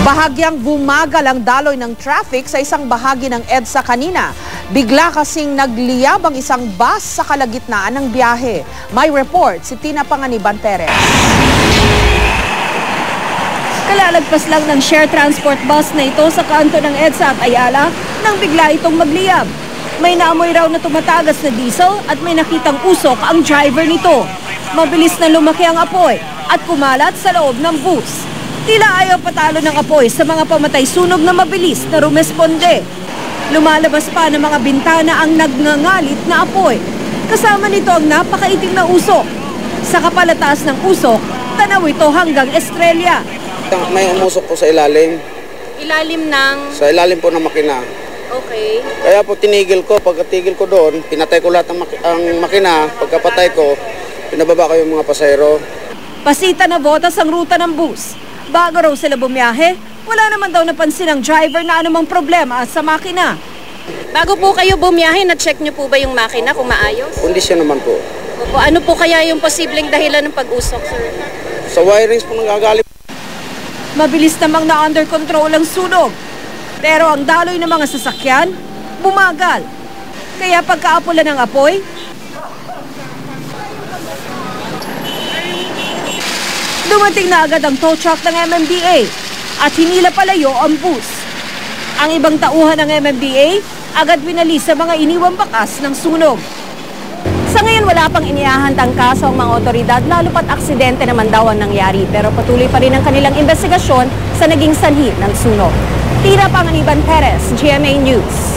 Bahagyang bumagal ang daloy ng traffic sa isang bahagi ng EDSA kanina. Bigla kasing nagliyab ang isang bus sa kalagitnaan ng biyahe. May report si Tina Panganiban Perez. Kalalagpas lang ng share transport bus na ito sa kanto ng EDSA at Ayala nang bigla itong magliyab. May naamoy raw na tumatagas na diesel at may nakitang usok ang driver nito. Mabilis na lumaki ang apoy at kumalat sa loob ng bus. Tila ayaw patalo ng apoy sa mga pamatay sunog na mabilis na rumesponde. Lumalabas pa ng mga bintana ang nagngangalit na apoy. Kasama nito ang napakaitim na usok. Sa kapalataas ng usok, tanaw ito hanggang Estrella. May umusok po sa ilalim. Ilalim ng... Sa ilalim po ng makina. Okay. Kaya po tinigil ko. Pagkatigil ko doon, pinatay ko lahat ang makina. Pagkapatay ko, pinababa ko yung mga pasahero. Pasita na botas ang ruta ng bus. Bago raw sila bumiyahe, wala naman daw napansin ang driver na anumang problema sa makina. Bago po kayo bumiyahe, na-check niyo po ba yung makina kung maayos? Kondisyon naman po. Opo, ano po kaya yung posibleng dahilan ng pag-usok, sir? Sa wirings po nanggagaling. Mabilis namang na-under control ang sunog. Pero ang daloy ng mga sasakyan, bumagal. Kaya pagkaapula ng apoy, dumating na agad ang tow truck ng MMDA at hinila palayo ang bus. Ang ibang tauhan ng MMDA agad winalis sa mga iniwang bakas ng sunog. Sa ngayon wala pang inihahandang kaso ang mga otoridad, lalo pat aksidente naman daw ang nangyari, pero patuloy pa rin ang kanilang investigasyon sa naging sanhi ng sunog. Tina Panganiban Perez, GMA News.